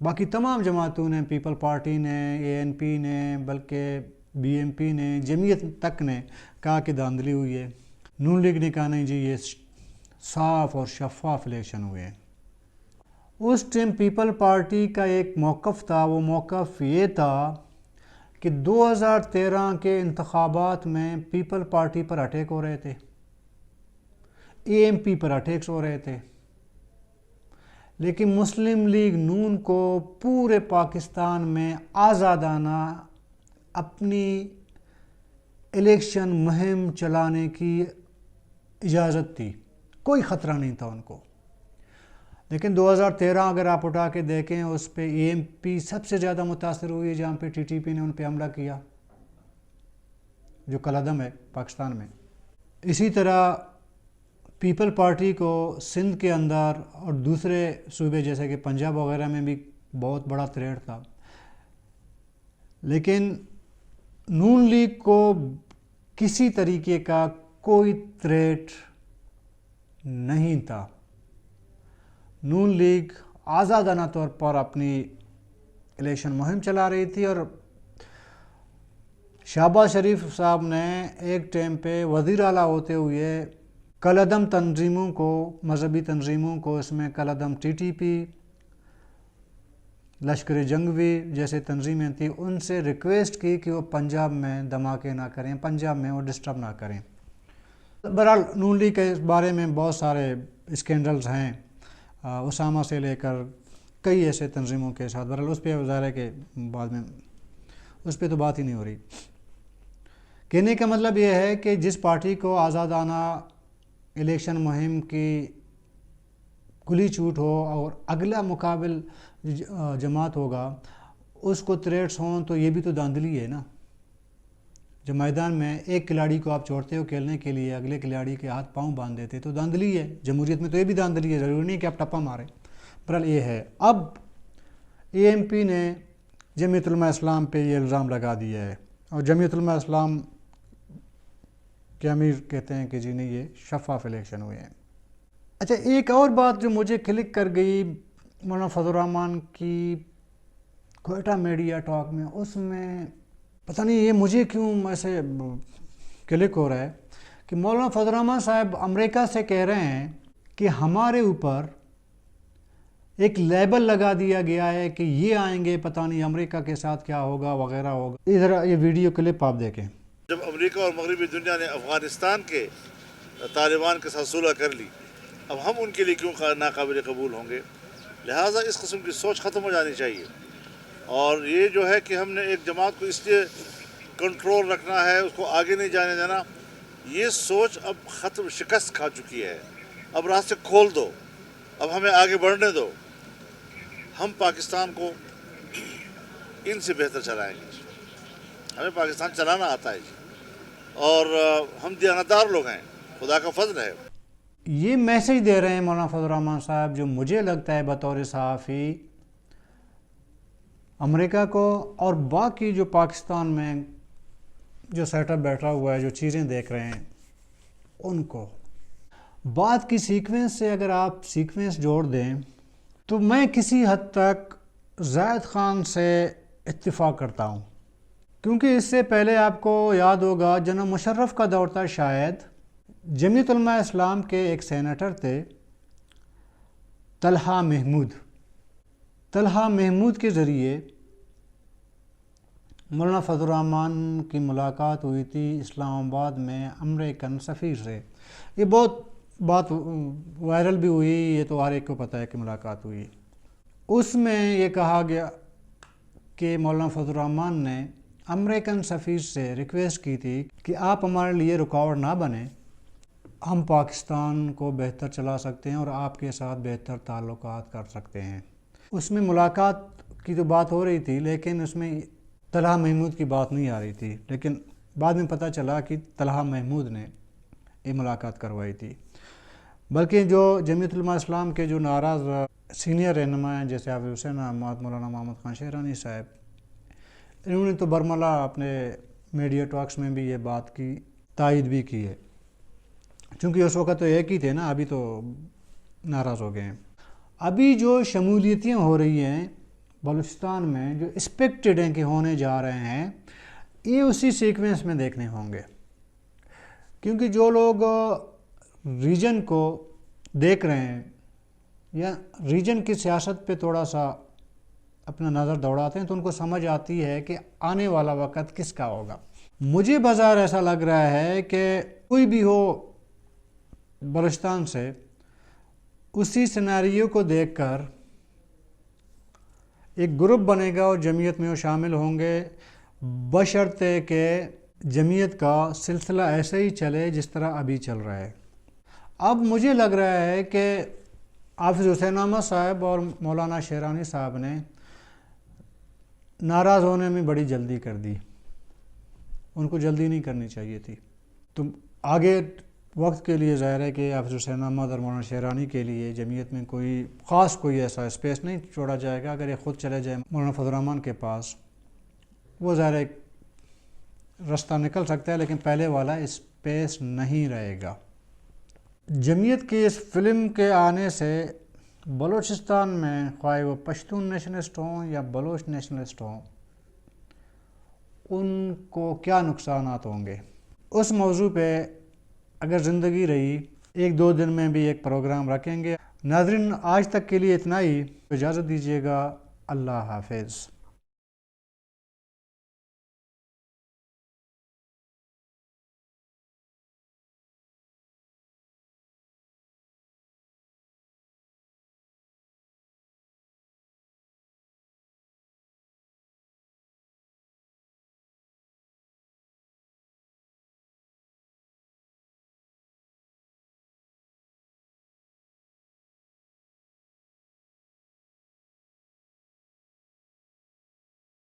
باقی تمام جماعتوں نے، پیپل پارٹی نے، ANP نے، بلکہ BNP نے، جمعیت تک نے کہا کہ دھاندلی ہوئی ہے۔ نون لیگ نے کہا نہیں جی یہ صاف اور شفاف الیکشن ہوئے ہیں۔ اس ٹائم پیپل پارٹی کا ایک موقف تھا، وہ موقف یہ تھا کہ 2013 کے انتخابات میں پیپل پارٹی پر اٹیک ہو رہے تھے، ANP پر اٹیکس ہو رہے تھے، لیکن مسلم لیگ نون کو پورے پاکستان میں آزادانہ اپنی الیکشن مہم چلانے کی اجازت تھی، کوئی خطرہ نہیں تھا ان کو۔ لیکن 2013 اگر آپ اٹھا کے دیکھیں، اس پہ ANP سب سے زیادہ متاثر ہوئی، جہاں پہ TTP نے ان پہ حملہ کیا، جو کالعدم ہے پاکستان میں۔ اسی طرح پیپل پارٹی کو سندھ کے اندر اور دوسرے صوبے جیسے کہ پنجاب وغیرہ میں بھی بہت بڑا تھریٹ تھا، لیکن نون لیگ کو کسی طریقے کا کوئی تھریٹ نہیں تھا۔ نون لیگ آزادانہ طور پر اپنی الیکشن مہم چلا رہی تھی، اور شہباز شریف صاحب نے ایک ٹائم پہ وزیر اعلیٰ ہوتے ہوئے کالعدم تنظیموں کو، مذہبی تنظیموں کو، اس میں کالعدم TTP، لشکر جنگوی جیسے تنظیمیں تھیں، ان سے ریکویسٹ کی کہ وہ پنجاب میں دھماکے نہ کریں، پنجاب میں وہ ڈسٹرب نہ کریں۔ بہرحال نون لیگ کے بارے میں بہت سارے اسکینڈلز ہیں، اسامہ سے لے کر کئی ایسے تنظیموں کے ساتھ، بہرحال اس پہ ظاہر ہے کہ بعد میں اس پہ تو بات ہی نہیں ہو رہی۔ کہنے کا مطلب یہ ہے کہ جس پارٹی کو آزادانہ الیکشن مہم کی کھلی چھوٹ ہو اور اگلا مقابل جماعت ہوگا اس کو تھریٹس ہوں، تو یہ بھی تو دھاندلی ہے نا۔ جب میدان میں ایک کھلاڑی کو آپ چھوڑتے ہو کھیلنے کے لیے، اگلے کھلاڑی کے ہاتھ پاؤں باندھ دیتے تو دھاندلی ہے۔ جمہوریت میں تو یہ بھی دھاندلی ہے، ضروری نہیں کہ آپ ٹپا ماریں۔ بہرحال یہ ہے۔ اب ANP نے جمعیت علماء اسلام پہ یہ الزام لگا دیا ہے، اور جمعیت علماء اسلام کے امیر کہتے ہیں کہ جی نہیں یہ شفاف الیکشن ہوئے ہیں۔ اچھا، ایک اور بات جو مجھے کلک کر گئی مولانا فضل الرحمان کی کوئٹہ میڈیا ٹاک میں، اس میں پتہ نہیں یہ مجھے کیوں ایسے کلک ہو رہا ہے کہ مولانا فضل الرحمان صاحب امریکہ سے کہہ رہے ہیں کہ ہمارے اوپر ایک لیبل لگا دیا گیا ہے کہ یہ آئیں گے، پتہ نہیں امریکہ کے ساتھ کیا ہوگا وغیرہ ہوگا۔ ادھر یہ ویڈیو کلپ آپ دیکھیں۔ جب امریکہ اور مغربی دنیا نے افغانستان کے طالبان کے ساتھ صلح کر لی، اب ہم ان کے لیے کیوں ناقابل قبول ہوں گے؟ لہٰذا اس قسم کی سوچ ختم ہو جانی چاہیے، اور یہ جو ہے کہ ہم نے ایک جماعت کو اس لیے کنٹرول رکھنا ہے، اس کو آگے نہیں جانے دینا، یہ سوچ اب ختم، شکست کھا چکی ہے۔ اب راستے کھول دو، اب ہمیں آگے بڑھنے دو، ہم پاکستان کو ان سے بہتر چلائیں گے۔ ہمیں پاکستان چلانا آتا ہے جی، اور ہم دیانتدار لوگ ہیں، خدا کا فضل ہے۔ یہ میسیج دے رہے ہیں مولانا فضل الرحمان صاحب، جو مجھے لگتا ہے بطور صحافی امریکہ کو اور باقی جو پاکستان میں جو سیٹ اپ بیٹھا ہوا ہے، جو چیزیں دیکھ رہے ہیں، ان کو بات کی سیکوینس سے اگر آپ سیکوینس جوڑ دیں تو میں کسی حد تک زاہد خان سے اتفاق کرتا ہوں، کیونکہ اس سے پہلے آپ کو یاد ہوگا جناب مشرف کا دور تھا، شاید جمعیت علماء اسلام کے ایک سینیٹر تھے طلحہ محمود کے ذریعے مولانا فضل الرحمان کی ملاقات ہوئی تھی اسلام آباد میں امریکن سفیر سے۔ یہ بات وائرل بھی ہوئی، یہ تو ہر ایک کو پتہ ہے کہ ملاقات ہوئی۔ اس میں یہ کہا گیا کہ مولانا فضل الرحمان نے امریکن سفیر سے ریکویسٹ کی تھی کہ آپ ہمارے لیے رکاوٹ نہ بنیں، ہم پاکستان کو بہتر چلا سکتے ہیں اور آپ کے ساتھ بہتر تعلقات کر سکتے ہیں۔ اس میں ملاقات کی تو بات ہو رہی تھی، لیکن اس میں طلحہ محمود کی بات نہیں آ رہی تھی، لیکن بعد میں پتہ چلا کہ طلحہ محمود نے یہ ملاقات کروائی تھی۔ بلکہ جو جمعیت علماء اسلام کے جو ناراض سینئر رہنما ہیں، جیسے حافظ حسین احمد، مولانا محمد خان شیرانی صاحب، انہوں نے تو برملا اپنے میڈیا ٹاکس میں بھی یہ بات کی تائید بھی کی ہے، چونکہ اس وقت تو ایک ہی تھے نا، ابھی تو ناراض ہو گئے ہیں۔ ابھی جو شمولیتیں ہو رہی ہیں بلوچستان میں جو ایکسپیکٹڈ ہیں کہ ہونے جا رہے ہیں، یہ اسی سیکوینس میں دیکھنے ہوں گے، کیونکہ جو لوگ ریجن کو دیکھ رہے ہیں یا ریجن کی سیاست پہ تھوڑا سا اپنا نظر دوڑاتے ہیں تو ان کو سمجھ آتی ہے کہ آنے والا وقت کس کا ہوگا۔ مجھے بظاہر ایسا لگ رہا ہے کہ کوئی بھی ہو بلوچستان سے اسی سیناریو کو دیکھ کر ایک گروپ بنے گا اور جمعیت میں وہ شامل ہوں گے، بشرطے کہ جمعیت کا سلسلہ ایسے ہی چلے جس طرح ابھی چل رہا ہے۔ اب مجھے لگ رہا ہے کہ حافظ حسین احمد صاحب اور مولانا شیرانی صاحب نے ناراض ہونے میں بڑی جلدی کر دی، ان کو جلدی نہیں کرنی چاہیے تھی۔ تو آگے وقت کے لیے ظاہر ہے کہ حافظ حسین احمد اور مولانا شیرانی کے لیے جمعیت میں کوئی ایسا اسپیس نہیں چھوڑا جائے گا۔ اگر یہ خود چلے جائیں مولانا فضل الرحمان کے پاس، وہ ظاہر ایک رستہ نکل سکتا ہے، لیکن پہلے والا اسپیس نہیں رہے گا۔ جمعیت کی اس فلم کے آنے سے بلوچستان میں، خواہ وہ پشتون نیشنلسٹ ہوں یا بلوچ نیشنلسٹ ہوں، ان کو کیا نقصانات ہوں گے، اس موضوع پہ اگر زندگی رہی 1-2 دن میں بھی ایک پروگرام رکھیں گے۔ ناظرین، آج تک کے لیے اتنا ہی، اجازت دیجیے گا، اللہ حافظ۔